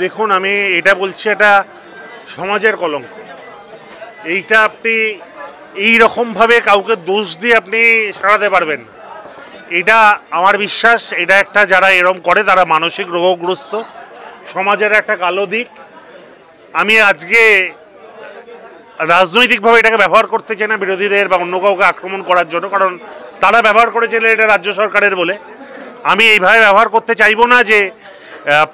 দেখুন, আমি এটা বলছি, এটা সমাজের কলঙ্ক। এইটা আপনি এই রকমভাবে কাউকে দোষ দিয়ে আপনি সারাতে পারবেন না। এটা আমার বিশ্বাস, এটা একটা যারা এরম করে তারা মানসিক রোগগ্রস্ত, সমাজের একটা কালো দিক। আমি আজকে রাজনৈতিকভাবে এটাকে ব্যবহার করতে চাই না বিরোধীদের বা অন্য কাউকে আক্রমণ করার জন্য, কারণ তারা ব্যবহার করেছিল এটা রাজ্য সরকারের বলে। আমি এইভাবে ব্যবহার করতে চাইবো না যে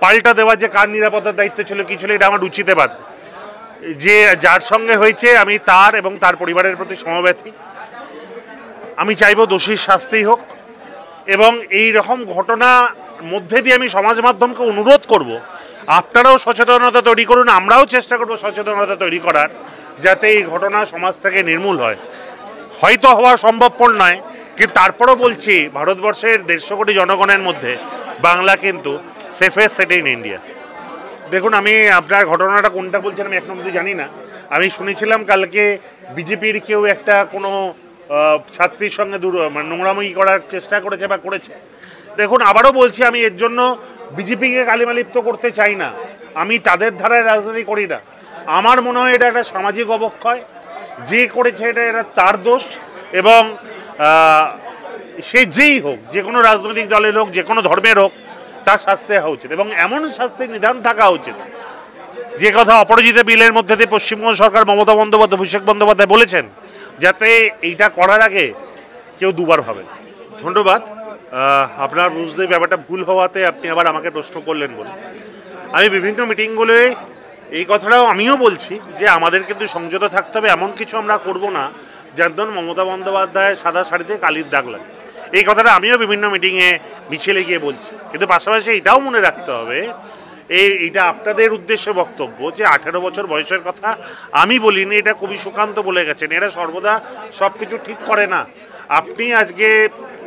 পাল্টা দেওয়ার যে কার নিরাপত্তার দায়িত্ব ছিল কী ছিল, এটা আমার উচিতে বাদ। যে যার সঙ্গে হয়েছে আমি তার এবং তার পরিবারের প্রতি সমবেথী। আমি চাইবো দোষীর শাস্তি হোক, এবং এই রকম ঘটনা মধ্যে দিয়ে আমি সমাজ মাধ্যমকে অনুরোধ করব, আপনারাও সচেতনতা তৈরি করুন, আমরাও চেষ্টা করব সচেতনতা তৈরি করার, যাতে এই ঘটনা সমাজ থেকে নির্মূল হয়। হয়তো হওয়া সম্ভবপর নয়, কিন্তু তারপরও বলছি, ভারতবর্ষের 150 কোটি জনগণের মধ্যে বাংলা কিন্তু সেফেস্ট সিটি ইন ইন্ডিয়া। দেখুন, আমি আপনার ঘটনাটা কোনটা বলছেন আমি এখন অবধি জানি না। আমি শুনেছিলাম কালকে বিজেপির কেউ একটা কোনো ছাত্রীর সঙ্গে মানে নোংরামি করার চেষ্টা করেছে বা করেছে। দেখুন, আবারও বলছি, আমি এর জন্য বিজেপিকে কালিমালিপ্ত করতে চাই না। আমি তাদের ধারায় রাজনীতি করি না। আমার মনে হয় এটা একটা সামাজিক অবক্ষয়। যে করেছে এটা তার দোষ, এবং সে যেই হোক, যে কোনো রাজনৈতিক দলের হোক, যে কোনো ধর্মের হোক, তার শাস্তি হওয়া উচিত, এবং এমন শাস্তির নিদান থাকা উচিত। যে কথা অপরাজিতা বিলের মধ্যে দিয়ে পশ্চিমবঙ্গ সরকার, মমতা বন্দ্যোপাধ্যায়, অভিষেক বন্দ্যোপাধ্যায় বলেছেন, যাতে এইটা করার আগে কেউ দুবার ভাবে। ধন্যবাদ। আপনার বুঝতে ব্যাপারটা ভুল হওয়াতে আপনি আবার আমাকে প্রশ্ন করলেন বলে। আমি বিভিন্ন মিটিংগুলোয় এই কথাটাও আমিও বলছি যে আমাদের কিন্তু সংযত থাকতে হবে। এমন কিছু আমরা করব না যার জন্য মমতা বন্দ্যোপাধ্যায় সাদা শাড়িতে কালির দাগ লাগে। এই কথাটা আমিও বিভিন্ন মিটিংয়ে মিছিলে গিয়ে বলছি। কিন্তু পাশাপাশি এটাও মনে রাখতে হবে, এইটা আপনাদের উদ্দেশ্যে বক্তব্য, যে 18 বছর বয়সের কথা আমি বলিনি, এটা কবি সুকান্ত বলে গেছেন। এরা সর্বদা সব কিছু ঠিক করে না। আপনি আজকে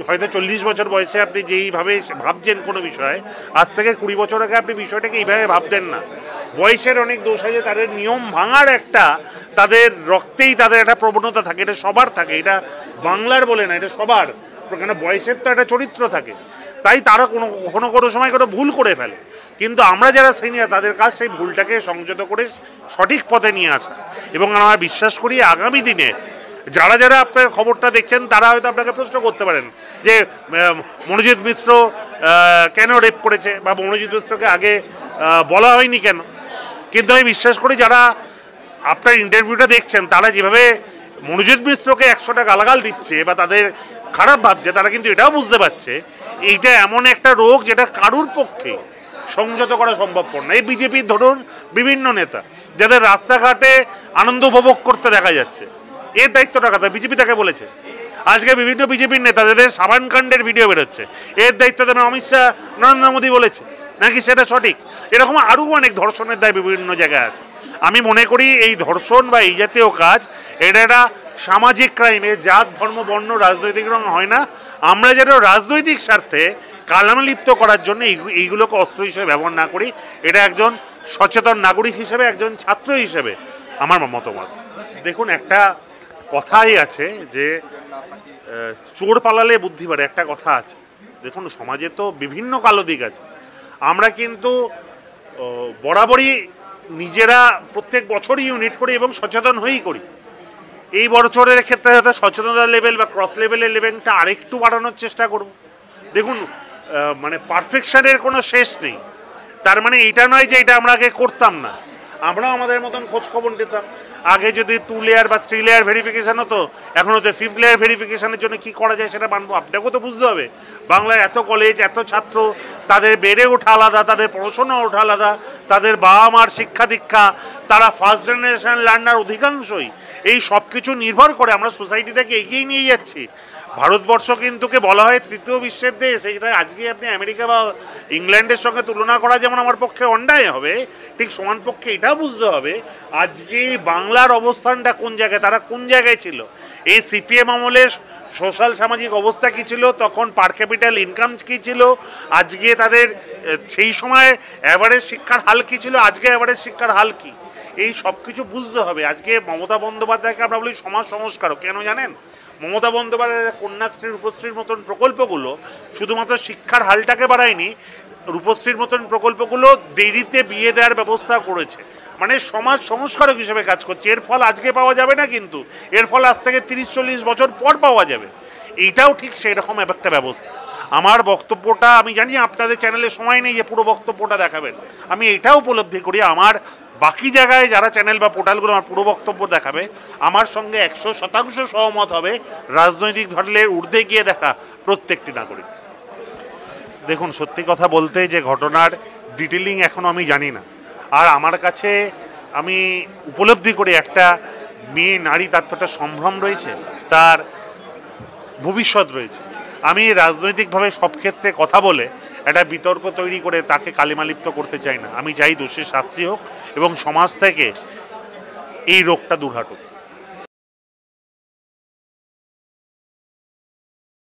হয়তো 40 বছর বয়সে আপনি যেইভাবে ভাবছেন কোনো বিষয়, আজ থেকে 20 বছর আগে আপনি বিষয়টাকে এইভাবে ভাবতেন না। বয়সের অনেক দোষ আছে, তাদের নিয়ম ভাঙার একটা, তাদের রক্তেই তাদের একটা প্রবণতা থাকে। এটা সবার থাকে, এটা বাংলার বলে না, এটা সবার। কেন, বয়সের তো একটা চরিত্র থাকে। তাই তারা কোনো সময় কোনো ভুল করে ফেলে, কিন্তু আমরা যারা সিনিয়র তাদের কাজ সেই ভুলটাকে সংযত করে সঠিক পথে নিয়ে আসা। এবং আমরা বিশ্বাস করি আগামী দিনে যারা যারা আপনার খবরটা দেখছেন তারা হয়তো আপনাকে প্রশ্ন করতে পারেন যে মনোজিৎ মিশ্র কেন রেপ করেছে, বা মনোজিৎ মিশ্রকে আগে বলা হয়নি কেন। কিন্তু আমি বিশ্বাস করি যারা আপনার ইন্টারভিউটা দেখছেন, তারা যেভাবে মনোজিৎ মিশ্রকে 100টা গালাগাল দিচ্ছে বা তাদের খারাপ ভাবছে, তারা কিন্তু এটাও বুঝতে পারছে এইটা এমন একটা রোগ যেটা কারুর পক্ষে সংযত করা সম্ভবপর না। এই বিজেপির ধরুন বিভিন্ন নেতা যাদের রাস্তাঘাটে আনন্দ উপভোগ করতে দেখা যাচ্ছে, এর দায়িত্বটা কথা বিজেপি তাকে বলেছে। আজকে বিভিন্ন বিজেপির নেতা যাদের সাবানকাণ্ডের ভিডিও বেরোচ্ছে, এর দায়িত্ব দেবে অমিত শাহ, নরেন্দ্র মোদী বলেছে নাকি সেটা সঠিক? এরকম আরও অনেক ধর্ষণের দায় বিভিন্ন জায়গায় আছে। আমি মনে করি এই ধর্ষণ বা এই জাতীয় কাজ, এটা একটা সামাজিক ক্রাইমে জাত, ধর্ম, বর্ণ, রাজনৈতিক রং হয় না। আমরা যেন রাজনৈতিক স্বার্থে কালামলিপ্ত করার জন্য এইগুলোকে অস্ত্র হিসেবে ব্যবহার না করি। এটা একজন সচেতন নাগরিক হিসেবে, একজন ছাত্র হিসেবে আমার মতামত। দেখুন, একটা কথাই আছে যে চোর পালালে বুদ্ধি বাড়ে, একটা কথা আছে। দেখুন, সমাজে তো বিভিন্ন কালো দিক আছে। আমরা কিন্তু বরাবরই নিজেরা প্রত্যেক বছরই ইউনিট করি এবং সচেতন হয়েই করি। এই বছরের ক্ষেত্রে হয়তো সচেতনতার লেভেল বা ক্রস লেভেলের লেভেলটা আরেকটু বাড়ানোর চেষ্টা করব। দেখুন, মানে পারফেকশনের কোনো শেষ নেই। তার মানে এটা নয় যে এটা আমরা আগে করতাম না, আমরাও আমাদের মতন খোঁজখবর নিতাম। আগে যদি 2 লেয়ার বা 3 লেয়ার ভেরিফিকেশান হতো, এখন হতে 5th লেয়ার ভেরিফিকেশানের জন্য কী করা যায় সেটা মানবো। আপনাকেও তো বুঝতে হবে, বাংলার এত কলেজ, এত ছাত্র, তাদের বেড়ে ওঠা আলাদা, তাদের পড়াশোনা ওঠা আলাদা, তাদের বাবা মার শিক্ষা দীক্ষা, তারা ফার্স্ট জেনারেশন লার্নার অধিকাংশই। এই সব কিছু নির্ভর করে আমরা সোসাইটিটাকে এগিয়ে নিয়ে যাচ্ছি। ভারতবর্ষ কিন্তু বলা হয় তৃতীয় বিশ্বের দেশ। এইটা আজকে আপনি আমেরিকা বা ইংল্যান্ডের সঙ্গে তুলনা করা যেমন আমার পক্ষে অন্যায় হবে, ঠিক সমান পক্ষে এটাও বুঝতে হবে আজকে বাংলার অবস্থানটা কোন জায়গায়, তারা কোন জায়গায় ছিল। এই সিপিএম আমলে সোশ্যাল সামাজিক অবস্থা কী ছিল, তখন পার ক্যাপিটাল ইনকাম কী ছিল, আজকে তাদের সেই সময় অ্যাভারেজ শিক্ষার হাল কী ছিল, আজকে অ্যাভারেজ শিক্ষার হাল কী, এই সব কিছু বুঝতে হবে। আজকে মমতা বন্দ্যোপাধ্যায়কে আমরা বলি সমাজ সংস্কারক। কেন জানেন? মমতা বন্দ্যোপাধ্যায়ের কন্যাশ্রী রূপশ্রীর মতন প্রকল্পগুলো শুধুমাত্র শিক্ষার হালটাকে বাড়ায়নি, রূপশ্রীর মতন প্রকল্পগুলো দেরিতে বিয়ে দেওয়ার ব্যবস্থা করেছে, মানে সমাজ সংস্কারক হিসেবে কাজ করছে। এর ফল আজকে পাওয়া যাবে না, কিন্তু এর ফল আজ থেকে 30-40 বছর পর পাওয়া যাবে। এইটাও ঠিক সেই রকম একটা ব্যবস্থা। আমার বক্তব্যটা, আমি জানি আপনাদের চ্যানেলে সময় নেই যে পুরো বক্তব্যটা দেখাবেন, আমি এটাও উপলব্ধি করি আমার বাকি জায়গায় যারা চ্যানেল বা পোর্টালগুলো আমার পুরো বক্তব্য দেখাবে আমার সঙ্গে 100% সহমত হবে রাজনৈতিক দলের ঊর্ধ্বে গিয়ে দেখা প্রত্যেকটি নাগরিক। দেখুন, সত্যি কথা বলতে যে ঘটনার ডিটেলিং এখনও আমি জানি না, আর আমার কাছে আমি উপলব্ধি করি একটা মেয়ে নারী, তার তো একটা সম্ভ্রম রয়েছে, তার ভবিষ্যৎ রয়েছে। আমি রাজনৈতিকভাবে সব ক্ষেত্রে কথা বলে একটা বিতর্ক তৈরি করে তাকে কালিমালিপ্ত করতে চাই না। আমি চাই দোষীর শাস্তি হোক এবং সমাজ থেকে এই রোগটা দূর হাঁটুক।